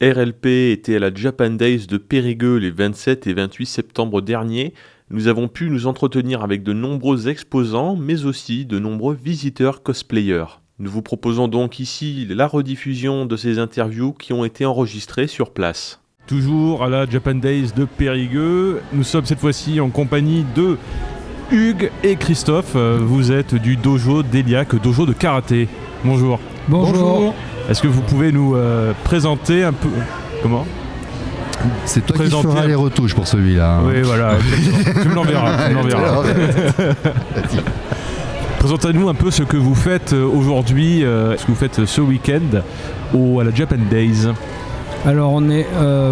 RLP était à la Japan Days de Périgueux les 27 et 28 septembre dernier. Nous avons pu nous entretenir avec de nombreux exposants, mais aussi de nombreux visiteurs cosplayers. Nous vous proposons donc ici la rediffusion de ces interviews qui ont été enregistrées sur place. Toujours à la Japan Days de Périgueux, nous sommes cette fois-ci en compagnie de Hugues et Christophe. Vous êtes du dojo d'Eliac, dojo de karaté. Bonjour. Bonjour. Est-ce que vous pouvez nous présenter un peu... Comment ? C'est toi qui feras les retouches pour celui-là. Oui, voilà. Tu me l'enverras. Présentez-nous un peu ce que vous faites aujourd'hui, ce que vous faites ce week-end à la Japan Days. Alors on est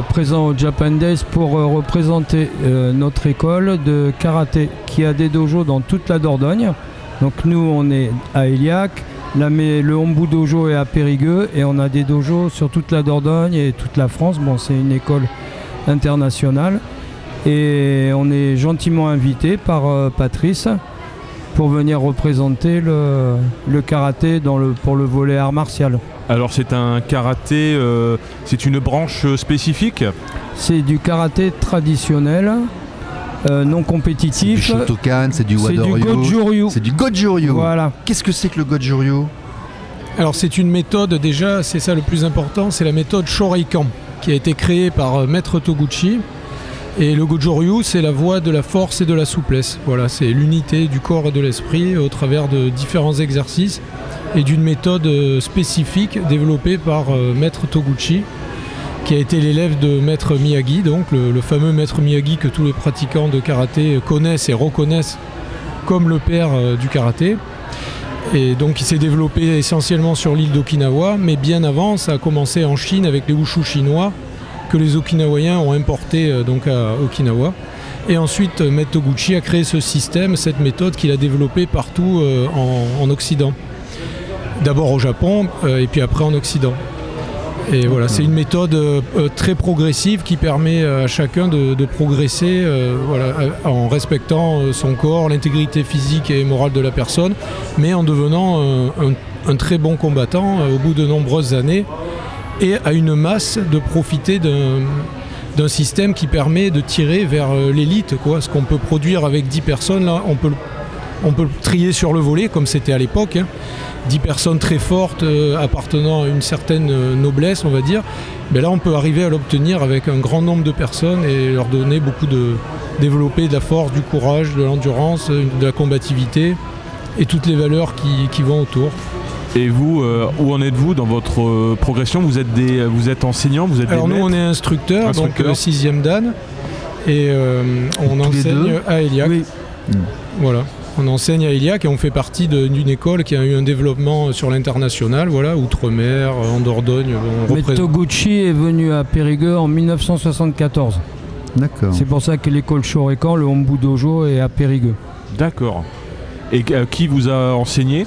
présent au Japan Days pour représenter notre école de karaté qui a des dojos dans toute la Dordogne. Donc nous on est à Eliac, le Hombu Dojo est à Périgueux et on a des dojos sur toute la Dordogne et toute la France. Bon, c'est une école internationale et on est gentiment invité par Patrice pour venir représenter le karaté pour le volet art martial. Alors c'est un karaté, c'est une branche spécifique ? C'est du karaté traditionnel, non compétitif. C'est du Shotokan, c'est du Wadoryu. C'est du Goju-Ryu. C'est du Goju-Ryu. Voilà. Qu'est-ce que c'est que le Goju-Ryu ? Alors c'est une méthode, déjà c'est ça le plus important, c'est la méthode Shoreikan qui a été créée par Maître Toguchi. Et le Goju-Ryu, c'est la voie de la force et de la souplesse. Voilà, c'est l'unité du corps et de l'esprit au travers de différents exercices et d'une méthode spécifique développée par Maître Toguchi, qui a été l'élève de Maître Miyagi, donc le fameux Maître Miyagi que tous les pratiquants de karaté connaissent et reconnaissent comme le père du karaté. Et donc il s'est développé essentiellement sur l'île d'Okinawa, mais bien avant, ça a commencé en Chine avec les wushu chinois que les Okinawaïens ont importé donc à Okinawa. Et ensuite, Maître Toguchi a créé ce système, cette méthode qu'il a développée partout en Occident. D'abord au Japon et puis après en Occident. Et voilà, c'est une méthode très progressive qui permet à chacun de progresser en respectant son corps, l'intégrité physique et morale de la personne, mais en devenant un très bon combattant au bout de nombreuses années et à une masse de profiter d'un système qui permet de tirer vers l'élite, quoi. Ce qu'on peut produire avec 10 personnes, là, on peut le trier sur le volet, comme c'était à l'époque. 10 personnes très fortes, appartenant à une certaine noblesse, on va dire. Mais là, on peut arriver à l'obtenir avec un grand nombre de personnes et leur donner développer de la force, du courage, de l'endurance, de la combativité et toutes les valeurs qui vont autour. Et vous, où en êtes-vous dans votre progression ? Vous êtes enseignant, vous êtes Alors des nous, maîtres ? on est instructeur, donc 6e dan, et on enseigne à Eliac. Oui. Voilà. On enseigne à Eliac et on fait partie d'une école qui a eu un développement sur l'international, voilà, outre-mer, en Dordogne. Maître Toguchi est venu à Périgueux en 1974. D'accord. C'est pour ça que l'école Shoreikan, le Hombu Dojo, est à Périgueux. D'accord. Et qui vous a enseigné ?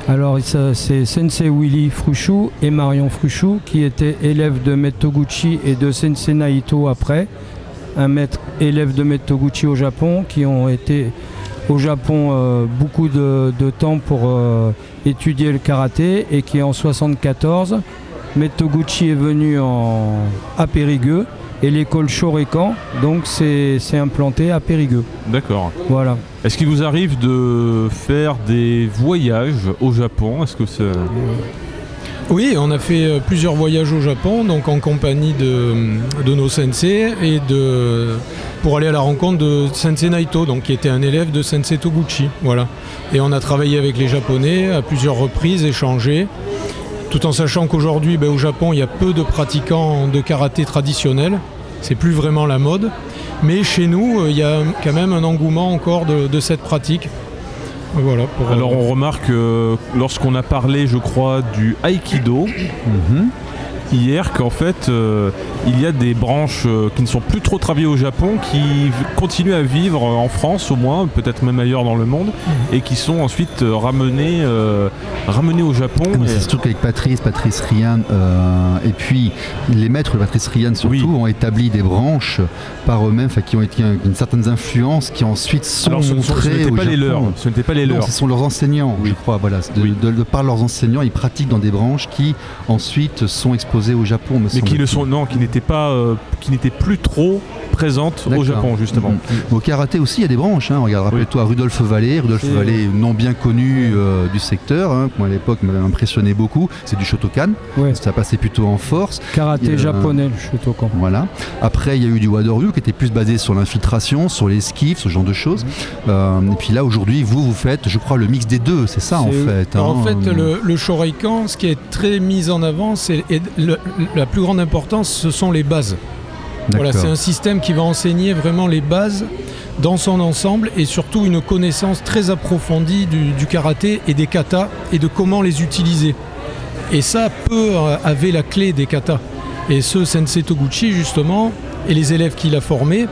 Alors c'est Sensei Willy Fruchou et Marion Fruchou qui étaient élèves de Maître Toguchi et de Sensei Naito après. Un maître élève de Maître Toguchi au Japon qui ont été au Japon beaucoup de temps pour étudier le karaté et qui en 1974, Maître Toguchi est venu à Périgueux et l'école Shoreikan donc c'est implanté à Périgueux. D'accord. Voilà. Est-ce qu'il vous arrive de faire des voyages au Japon ? Est-ce que c'est... Oui, on a fait plusieurs voyages au Japon, donc en compagnie de nos sensei et pour aller à la rencontre de Sensei Naito, donc qui était un élève de Sensei Toguchi. Voilà. Et on a travaillé avec les Japonais à plusieurs reprises, échangé, tout en sachant qu'aujourd'hui, au Japon, il y a peu de pratiquants de karaté traditionnel. C'est plus vraiment la mode. Mais chez nous, il y a quand même un engouement encore de cette pratique. Voilà, Alors on remarque lorsqu'on a parlé, je crois, du Aikido, hier, qu'en fait, il y a des branches qui ne sont plus trop travaillées au Japon, qui continuent à vivre en France au moins, peut-être même ailleurs dans le monde, et qui sont ensuite ramenées au Japon. C'est surtout qu'avec Patrice Ryan, et puis les maîtres de Patrice Ryan surtout, ont établi des branches par eux-mêmes, qui ont été une certaine influence, qui ensuite sont montrées au Japon. Ce n'étaient pas les leurs. Ce sont leurs enseignants, je crois. Voilà. De par leurs enseignants, ils pratiquent dans des branches qui ensuite sont exposées imposées au Japon, mais qui n'étaient plus trop présentes au Japon, justement. Au karaté aussi, il y a des branches. Regarde, rappelle-toi Rudolf Vallée, nom bien connu du secteur, moi à l'époque m'avait impressionné beaucoup. C'est du Shotokan, ça passait plutôt en force. Karaté japonais, le Shotokan. Voilà. Après, il y a eu du Wadoryu qui était plus basé sur l'infiltration, sur l'esquive, ce genre de choses. Et puis là, aujourd'hui, vous faites, je crois, le mix des deux, c'est ça en fait. En fait, le Shoreikan, ce qui est très mis en avant, la plus grande importance, ce sont les bases. Voilà, c'est un système qui va enseigner vraiment les bases dans son ensemble et surtout une connaissance très approfondie du karaté et des katas et de comment les utiliser. Et ça, peu avait la clé des katas. Et ce Sensei Toguchi, justement, et les élèves qu'il a formés,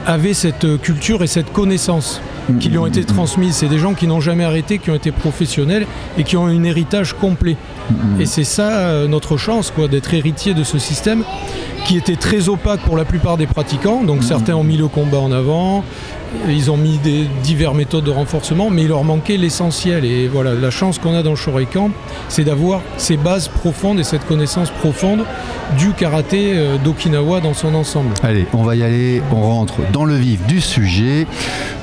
avaient cette culture et cette connaissance qui lui ont été transmises. C'est des gens qui n'ont jamais arrêté, qui ont été professionnels et qui ont un héritage complet. Et c'est ça notre chance, d'être héritier de ce système qui était très opaque pour la plupart des pratiquants. Donc certains ont mis le combat en avant, ils ont mis diverses méthodes de renforcement, mais il leur manquait l'essentiel. Et voilà, la chance qu'on a dans le Shoreikan, c'est d'avoir ces bases profondes et cette connaissance profonde du karaté d'Okinawa dans son ensemble. Allez, on va y aller, on rentre dans le vif du sujet.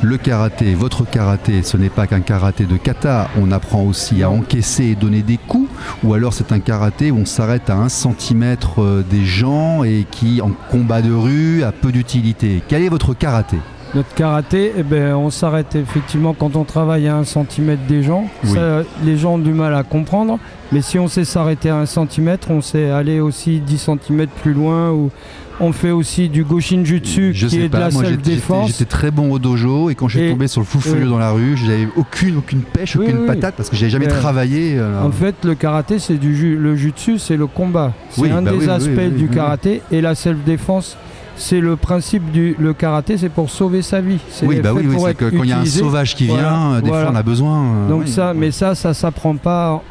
Le karaté, votre karaté, ce n'est pas qu'un karaté de kata, on apprend aussi à encaisser et donner des coups, ou alors c'est un karaté où on s'arrête à 1 centimètre des gens et qui, en combat de rue, a peu d'utilité. Quel est votre karaté ? Notre karaté, on s'arrête effectivement quand on travaille à 1 centimètre des gens. Oui. Ça, les gens ont du mal à comprendre, mais si on sait s'arrêter à 1 centimètre, on sait aller aussi 10 centimètres plus loin. Ou on fait aussi du Goshinjutsu qui est de la self-défense. J'étais très bon au dojo et quand je suis tombé sur le fou furieux dans la rue, j'avais aucune pêche, aucune patate parce que j'avais jamais travaillé. En fait, le karaté, c'est le jutsu, c'est le combat. C'est un des aspects du karaté et la self-défense. C'est le principe le karaté, c'est pour sauver sa vie. C'est quand il y a un sauvage qui vient, des fois on a besoin. Donc mais ça s'apprend pas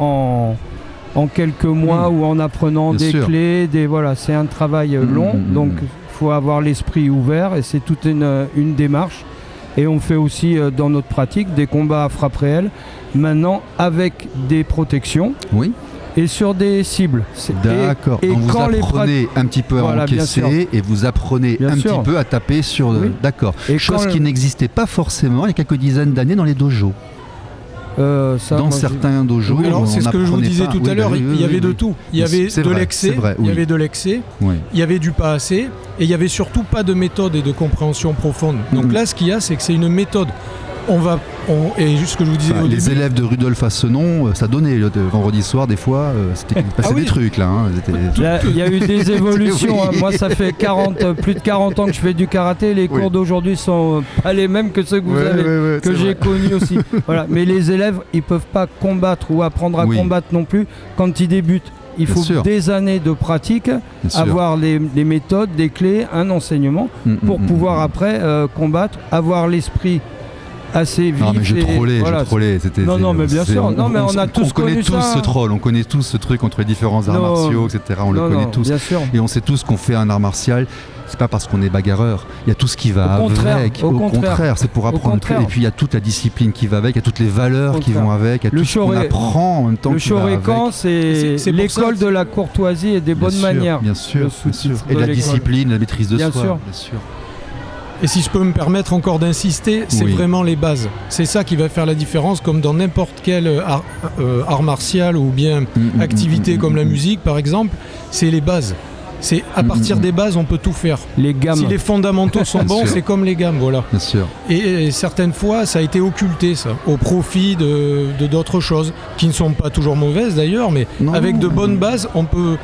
en quelques mois ou en apprenant des clés. C'est un travail long, donc il faut avoir l'esprit ouvert et c'est toute une démarche. Et on fait aussi dans notre pratique des combats à frappe réelle, maintenant avec des protections. Oui. Et sur des cibles. D'accord. Donc vous apprenez un petit peu à encaisser et vous apprenez petit peu à taper sur... D'accord. Chose qui n'existait pas forcément il y a quelques dizaines d'années dans les dojos. Dans certains dojos, c'est ce que je vous disais tout à l'heure, il y avait de tout. Il y avait de l'excès, il y avait du pas assez, et il y avait surtout pas de méthode et de compréhension profonde. Donc là, ce qu'il y a, c'est que c'est une méthode. Et juste ce que je vous disais au début. Les élèves de Rudolf Assenon, ça donnait le vendredi soir, des fois, c'était passé des trucs là. Il y a eu des évolutions. Moi, ça fait plus de 40 ans que je fais du karaté. Les cours d'aujourd'hui sont pas les mêmes que ceux que vous avez, que j'ai connus aussi. Voilà. Mais les élèves, ils peuvent pas combattre ou apprendre à combattre non plus quand ils débutent. Il faut des années de pratique, avoir les méthodes, des clés, un enseignement pour pouvoir après combattre, avoir l'esprit assez vif. Non mais je trollais. Non mais bien sûr. Non mais on a tous connu ça. On connaît tous ce troll, on connaît tous ce truc entre les différents arts martiaux, etc. On le connaît tous. Bien sûr. Et on sait tous qu'on fait un art martial. C'est pas parce qu'on est bagarreur, il y a tout ce qui va avec. Au contraire, c'est pour apprendre. Et puis il y a toute la discipline qui va avec, il y a toutes les valeurs qui vont avec, il y a tout ce qu'on apprend en même temps. Le Shoreikan, c'est l'école de la courtoisie et des bonnes manières. Bien sûr. Et de la discipline, la maîtrise de soi. Bien sûr. Et si je peux me permettre encore d'insister, c'est vraiment les bases. C'est ça qui va faire la différence, comme dans n'importe quel art martial ou bien activité comme la musique par exemple, c'est les bases. C'est à partir des bases, on peut tout faire. Les gammes. Si les fondamentaux sont bons, c'est comme les gammes, voilà. Bien sûr. Et certaines fois, ça a été occulté, ça, au profit de d'autres choses, qui ne sont pas toujours mauvaises d'ailleurs, mais avec de bonnes bases, on peut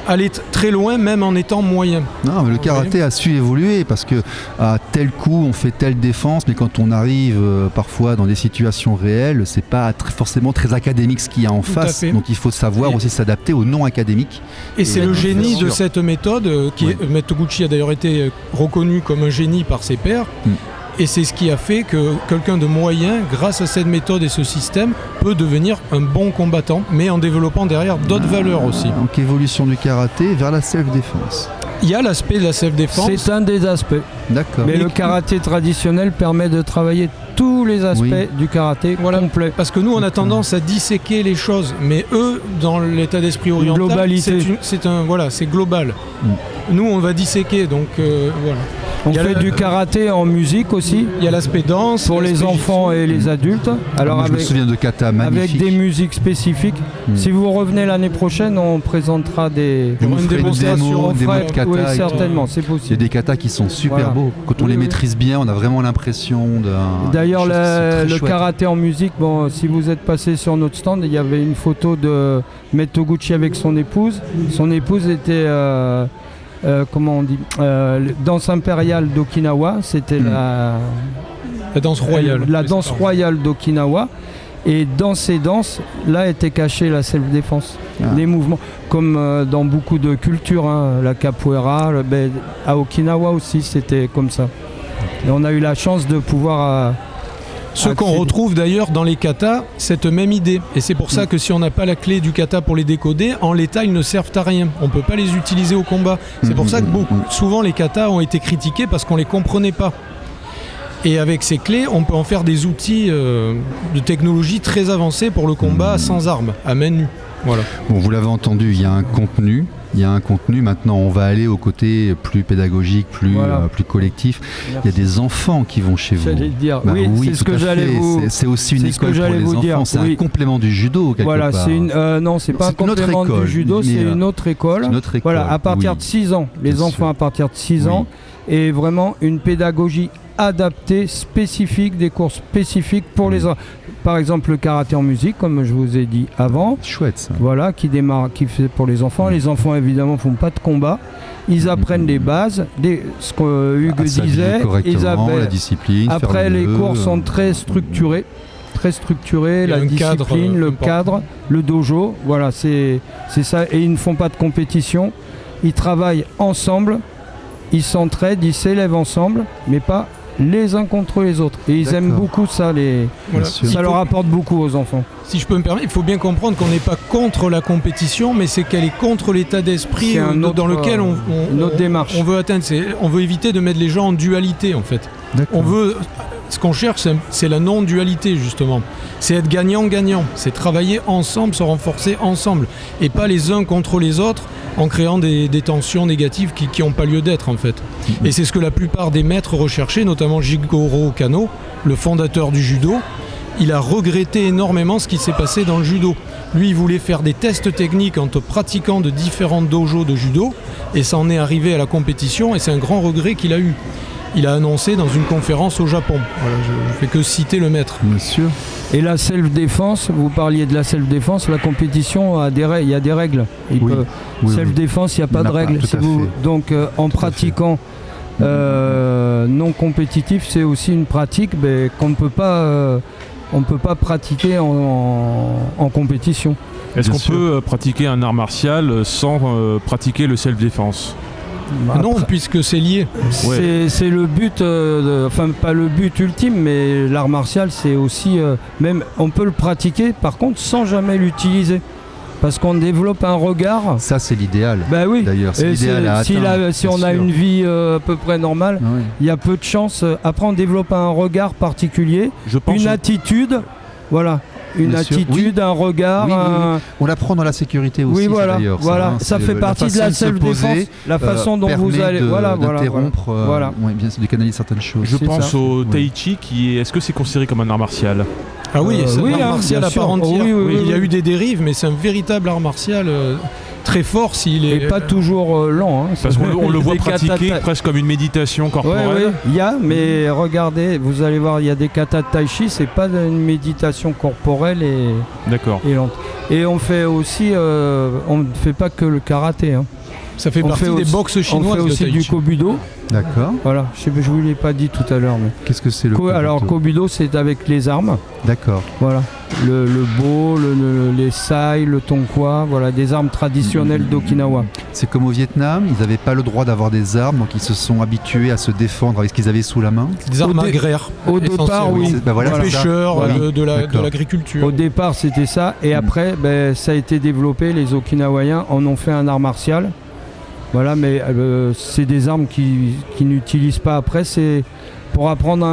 aller très loin, même en étant moyen. Non, mais le karaté a su évoluer parce que à tel coup on fait telle défense, mais quand on arrive parfois dans des situations réelles, c'est pas forcément très académique ce qu'il y a en face. Donc il faut savoir aussi s'adapter aux non académiques. Et c'est le génie de cette méthode Maître Toguchi a d'ailleurs été reconnu comme un génie par ses pairs. Et c'est ce qui a fait que quelqu'un de moyen, grâce à cette méthode et ce système, peut devenir un bon combattant, mais en développant derrière d'autres valeurs aussi. Donc évolution du karaté vers la self-défense. Il y a l'aspect de la self-défense. C'est un des aspects. D'accord. Mais le karaté traditionnel permet de travailler tous les aspects du karaté complet. Parce que nous, on a tendance à disséquer les choses, mais eux, dans l'état d'esprit oriental, c'est global. Nous, on va disséquer, donc voilà. On fait du karaté en musique aussi. Il y a l'aspect danse. Pour les enfants et les adultes. Alors je me souviens de kata magnifique. Avec des musiques spécifiques. Si vous revenez l'année prochaine, on présentera des démonstrations. Des mots de kata. Oui, certainement, c'est possible. Il y a des katas qui sont super beaux. Quand on les maîtrise bien, on a vraiment l'impression d'un... D'ailleurs, le karaté en musique, si vous êtes passé sur notre stand, il y avait une photo de Maître Toguchi avec son épouse. Son épouse était... comment on dit, danse impériale d'Okinawa, c'était la danse royale. La danse royale d'Okinawa. Et dans ces danses, là était cachée la self-défense, les mouvements, comme dans beaucoup de cultures, la capoeira, à Okinawa aussi c'était comme ça. Et on a eu la chance de pouvoir... Ce qu'on retrouve d'ailleurs dans les katas, cette même idée. Et c'est pour ça que si on n'a pas la clé du kata pour les décoder, en l'état, ils ne servent à rien. On ne peut pas les utiliser au combat. C'est pour ça que souvent les katas ont été critiqués parce qu'on ne les comprenait pas. Et avec ces clés, on peut en faire des outils de technologie très avancés pour le combat sans armes, à main nue. Voilà. Bon, vous l'avez entendu, il y a un contenu. Maintenant on va aller au côté plus pédagogique, plus collectif. Merci. Il y a des enfants qui vont chez vous. J'allais dire, c'est ce que j'allais vous... C'est aussi une école pour les enfants, c'est un complément du judo quelque part. Non, c'est pas un complément du judo, c'est une autre école. Voilà, à partir de 6 ans, les enfants à partir de 6 ans, et vraiment une pédagogie adaptée, spécifique, des cours spécifiques pour les enfants. Par exemple, le karaté en musique, comme je vous ai dit avant. Chouette ça. Voilà, qui fait pour les enfants. Les enfants, évidemment, font pas de combat. Ils apprennent les bases, ce que Hugues disait. La discipline. Après, les cours sont très structurés. La discipline, le cadre, le dojo. Voilà, c'est ça. Et ils ne font pas de compétition. Ils travaillent ensemble. Ils s'entraident, ils s'élèvent ensemble, mais pas les uns contre les autres. Et ils aiment beaucoup ça, ça leur apporte beaucoup aux enfants. Si je peux me permettre, il faut bien comprendre qu'on n'est pas contre la compétition, mais c'est qu'elle est contre l'état d'esprit dans lequel on veut atteindre. On veut éviter de mettre les gens en dualité, en fait. Ce qu'on cherche, c'est la non-dualité, justement. C'est être gagnant-gagnant. C'est travailler ensemble, se renforcer ensemble. Et pas les uns contre les autres, en créant des tensions négatives qui n'ont pas lieu d'être, en fait. Et c'est ce que la plupart des maîtres recherchaient, notamment Jigoro Kano, le fondateur du judo. Il a regretté énormément ce qui s'est passé dans le judo. Lui, il voulait faire des tests techniques entre pratiquants de différents dojos de judo, et ça en est arrivé à la compétition, et c'est un grand regret qu'il a eu. Il a annoncé dans une conférence au Japon. Voilà, je ne fais que citer le maître. Monsieur. Et la self-défense, vous parliez de la self-défense, la compétition, il y a des règles. Self-défense, il n'y a pas de règles. Donc en pratiquant non compétitif, c'est aussi une pratique qu'on ne peut pas... on ne peut pas pratiquer en compétition. Est-ce qu'on peut pratiquer un art martial sans pratiquer le self-défense ? Non, puisque c'est lié. C'est le but, enfin pas le but ultime, mais l'art martial, c'est aussi... même on peut le pratiquer, par contre, sans jamais l'utiliser. Parce qu'on développe un regard. Ça, c'est l'idéal. Ben oui. D'ailleurs, c'est l'idéal à atteindre. Si on a une vie à peu près normale, il y a peu de chances. Après, on développe un regard particulier, une attitude. Voilà. Une attitude, un regard. On l'apprend dans la sécurité aussi. Oui, d'ailleurs. Ça fait partie de la self-défense. La façon dont vous allez. D'interrompre, bien sûr, de canaliser certaines choses. Je pense au tai chi, est-ce que c'est considéré comme un art martial ? Ah oui, c'est un art martial à part entière. Il y a eu des dérives, mais c'est un véritable art martial très fort s'il est... Et pas toujours lent. Parce qu'on le voit pratiquer presque comme une méditation corporelle. Oui, il y a, mais regardez, vous allez voir, il y a des katas de tai chi, c'est pas une méditation corporelle et lente. Et on fait aussi, on ne fait pas que le karaté. Ça fait partie des boxes chinoises. On fait aussi du kobudo. D'accord. Voilà, je ne vous l'ai pas dit tout à l'heure. Mais... Qu'est-ce que c'est le kobudo ? Alors, kobudo, c'est avec les armes. D'accord. Voilà, le bo, les sai, le tonkwa, voilà, des armes traditionnelles d'Okinawa. C'est comme au Vietnam, ils n'avaient pas le droit d'avoir des armes, donc ils se sont habitués à se défendre avec ce qu'ils avaient sous la main. Des armes agraires. Au départ, oui. Des pêcheurs, de l'agriculture. Au départ, c'était ça, et après, ça a été développé. Les Okinawaïens en ont fait un art martial. Voilà, mais c'est des armes qui n'utilisent pas après. C'est pour apprendre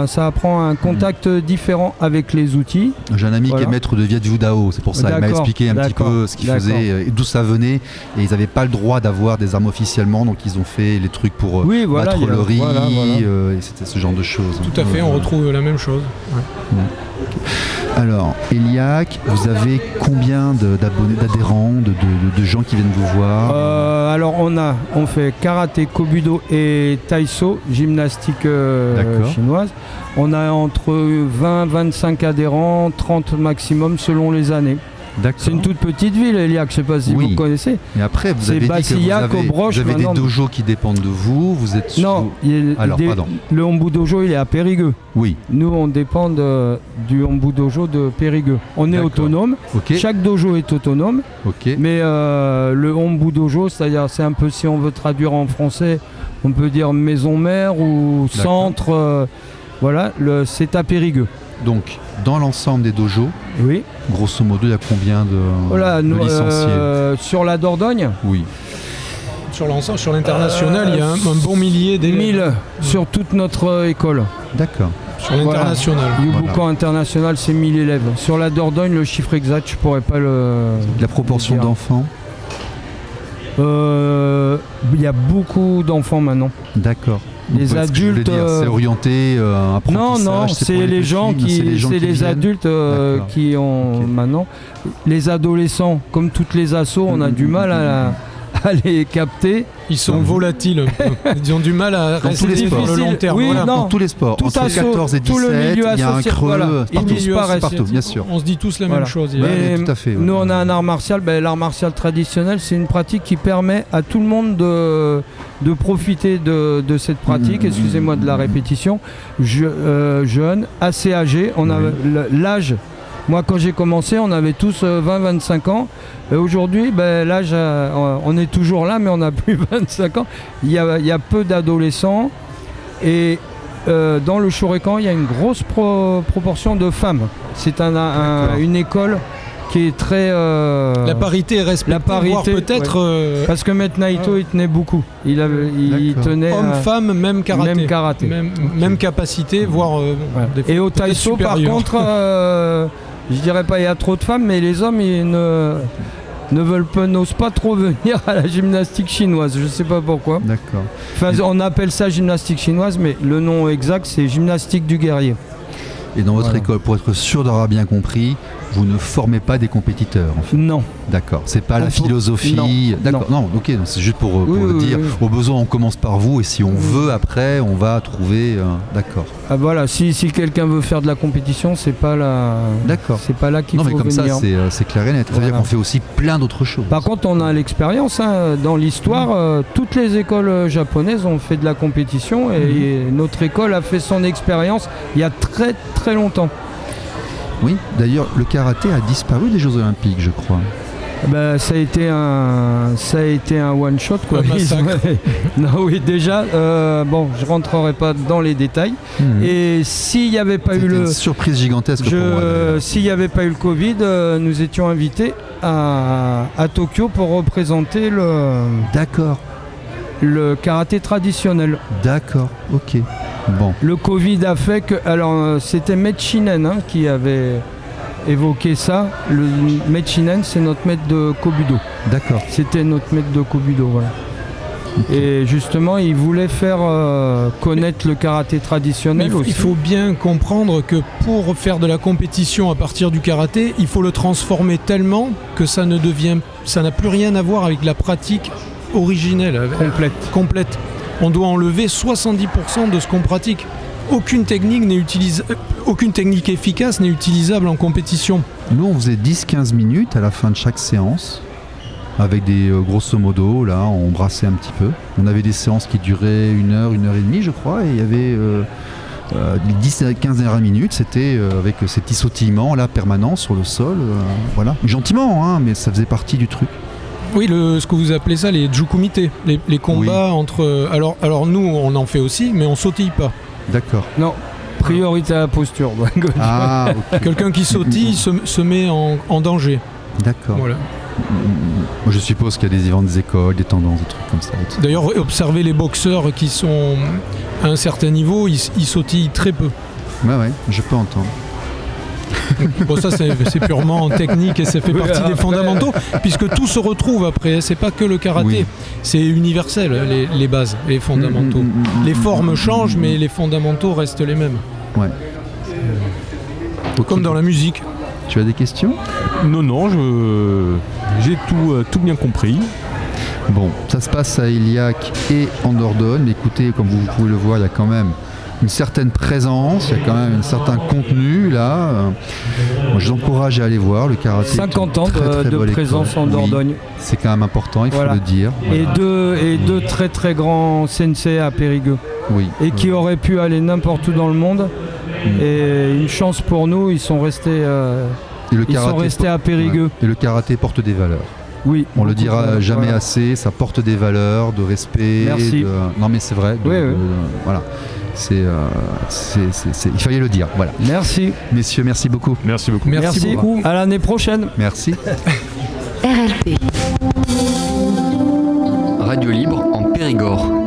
ça apprend un contact différent avec les outils. J'ai un ami qui est maître de Viet Vu Dao, c'est pour ça. Il m'a expliqué un petit peu ce qu'il faisait, d'où ça venait. Et ils n'avaient pas le droit d'avoir des armes officiellement, donc ils ont fait les trucs pour battre le riz, et c'était ce genre de choses. Tout à fait, on retrouve la même chose. Ouais. Alors, Eliac, vous avez combien d'abonnés, d'adhérents, de gens qui viennent vous voir? Alors on fait karaté, kobudo et taïso, gymnastique chinoise. On a entre 20-25 adhérents, 30 maximum selon les années. D'accord. C'est une toute petite ville, Eliac, je ne sais pas si vous connaissez. Et après, vous avez dit que vous avez des dojos qui dépendent de vous. Vous êtes non, le Hombu Dojo, il est à Périgueux. Oui. Nous, on dépend du Hombu Dojo de Périgueux. On est autonome. Okay. Chaque dojo est autonome. Okay. Mais le Hombu Dojo, c'est-à-dire, c'est un peu, si on veut traduire en français, on peut dire maison mère ou centre. Voilà, c'est à Périgueux. Donc, dans l'ensemble des dojos, grosso modo, il y a combien de licenciés sur la Dordogne? Oui. Sur l'ensemble, sur l'international, il y a un bon millier d'élèves. 1000 sur toute notre école. D'accord. Sur l'international. Yubukan international, c'est 1000 élèves. Sur la Dordogne, le chiffre exact, je pourrais pas le... La proportion d'enfants? Il y a beaucoup d'enfants maintenant. D'accord. Les adultes, c'est orienté apprentissage. Non, c'est les gens c'est les adultes qui ont maintenant. Les adolescents, comme toutes les assos, on a du mal à les capter. Ils sont volatiles un peu. Ils ont du mal à rester sur le long terme. Oui, dans tous les sports. Entre 14 et 17, il y a un creux partout, bien sûr. On se dit tous la même chose. Tout à fait. Nous, on a un art martial. L'art martial traditionnel, c'est une pratique qui permet à tout le monde de profiter de cette pratique. Excusez-moi de la répétition. Jeune, assez âgé. On a l'âge. Moi, quand j'ai commencé, on avait tous 20-25 ans. Et aujourd'hui, l'âge, on est toujours là, mais on n'a plus 25 ans. Il y a peu d'adolescents. Et dans le Shorekan, il y a une grosse proportion de femmes. C'est une école qui est très... la parité est respectée, voire peut-être... Parce que Maître Naito, il tenait beaucoup. Il tenait... Homme-femme, même karaté. Même capacité, voire... Et au taïso, par contre... je dirais pas il y a trop de femmes, mais les hommes ils n'osent pas trop venir à la gymnastique chinoise. Je sais pas pourquoi. D'accord. Enfin, on appelle ça gymnastique chinoise, mais le nom exact c'est gymnastique du guerrier. Et dans votre école, pour être sûr d'avoir bien compris, vous ne formez pas des compétiteurs en fait. Non. D'accord, c'est pas la philosophie. D'accord, non, ok, c'est juste pour dire, au besoin on commence par vous et si on veut après, on va trouver. D'accord. Ah, voilà, si quelqu'un veut faire de la compétition, c'est pas là. D'accord. C'est pas là qu'il faut venir. Non, mais comme ça, c'est clair et net. Ça veut dire qu'on fait aussi plein d'autres choses. Par contre, on a l'expérience. Dans l'histoire, toutes les écoles japonaises ont fait de la compétition et notre école a fait son expérience il y a très très longtemps. Oui, d'ailleurs, le karaté a disparu des Jeux Olympiques, je crois. Ça a été un one shot quoi. Non, oui, déjà je rentrerai pas dans les détails. Et s'il n'y avait pas eu une surprise gigantesque pour moi. S'il n'y avait pas eu le Covid, nous étions invités à Tokyo pour représenter le karaté traditionnel. D'accord, ok. Bon. Le Covid a fait que... Alors, c'était Maître Shinen qui avait évoqué ça. Le Maître Shinen, c'est notre maître de Kobudo. D'accord. C'était notre maître de Kobudo, voilà. Okay. Et justement, il voulait faire connaître le karaté traditionnel aussi. Il faut bien comprendre que pour faire de la compétition à partir du karaté, il faut le transformer tellement que ça n'a plus rien à voir avec la pratique originelle. Complète. On doit enlever 70% de ce qu'on pratique. Aucune technique efficace n'est utilisable en compétition. Nous, on faisait 10-15 minutes à la fin de chaque séance, avec des grosso modo, là, on brassait un petit peu. On avait des séances qui duraient 1 heure, 1 heure et demie, je crois, et il y avait 10-15 dernières minutes, c'était avec ces petits sautillements là permanents sur le sol, voilà. Gentiment, mais ça faisait partie du truc. Oui, ce que vous appelez ça, les jukumite, les combats entre... Alors nous, on en fait aussi, mais on sautille pas. D'accord. Non, priorité à la posture. Okay. Quelqu'un qui sautille se met en danger. D'accord. Voilà. Je suppose qu'il y a des événements des écoles, des tendances, des trucs comme ça. D'ailleurs, observez les boxeurs qui sont à un certain niveau, ils sautillent très peu. Ouais, je peux entendre. Bon, ça c'est purement technique et ça fait partie des fondamentaux, puisque tout se retrouve après, c'est pas que le karaté, c'est universel, les bases, les fondamentaux. Les formes changent, mais les fondamentaux restent les mêmes. Ouais. Comme dans la musique. Tu as des questions ? Non, j'ai tout bien compris. Bon, ça se passe à Ailillac et en Dordogne, mais écoutez, comme vous pouvez le voir, il y a quand même une certaine présence, il y a quand même un certain contenu là. Moi, je vous encourage à aller voir le karaté. 50 ans de présence en Dordogne. Oui, c'est quand même important, il faut le dire. Voilà. Et deux très très grands sensei à Périgueux. Oui. Et qui auraient pu aller n'importe où dans le monde. Et une chance pour nous, ils sont restés, à Périgueux. Ouais. Et le karaté porte des valeurs. Oui. On le dira jamais assez, ça porte des valeurs de respect. Merci. Non mais c'est vrai. Voilà. Il fallait le dire. Voilà. Merci. Messieurs, merci beaucoup. Merci beaucoup. Merci beaucoup. À l'année prochaine. Merci. RLP. Radio libre en Périgord.